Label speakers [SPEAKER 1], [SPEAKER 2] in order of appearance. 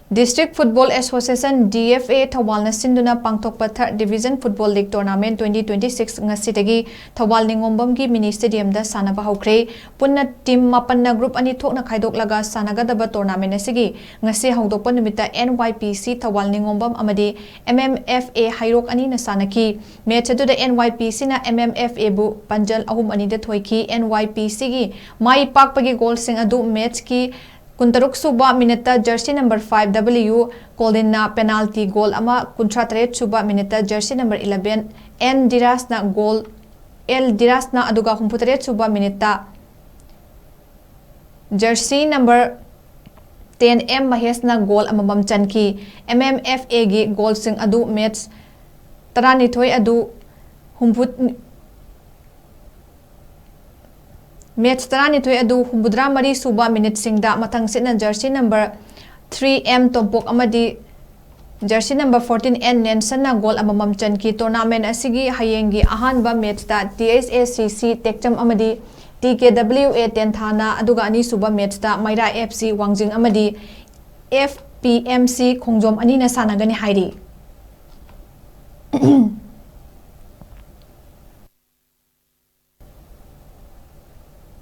[SPEAKER 1] District Football Association DFA Thoubal na Sinduna Pangthokpa 3rd Division Football League Tournament 2026 ngasidagi Thoubal NINGOMBAM gi mini stadium da SANNABA HOUKHRE punna team mapan na group ani thokna khaidok sanagadaba tournament asigi ngasi hongdokpa numita NYPC Thoubal NINGOMBAM amadi MMFA hairok ani na sanaki match adu da NYPC na MMFA bu panjal ahum ani da thoiki NYPC gi mai pakpagi goal sing adu match ki Kuntaruk suba minita jersey number 5 W Colin na penalty goal ama kuntratret suba minita jersey number 11 N Diras na goal L Diras na aduga humputret suba minita jersey number 10 M Mahes na goal ama mamchanki MMFA gi goal sing adu match tarani thoi adu humput Match tarani thoi adu humbudra mari suba minute singda mathang sina jersey number 3M Tompok amadi jersey number 14N Nelson na goal amamam chanki tournament asigi hayengi ahanba match ta TSACC Tekcham amadi TKWA Tenthana aduga ani suba match ta Maira FC Wangjing amadi FPMC Khongjom ani na sanagani hairi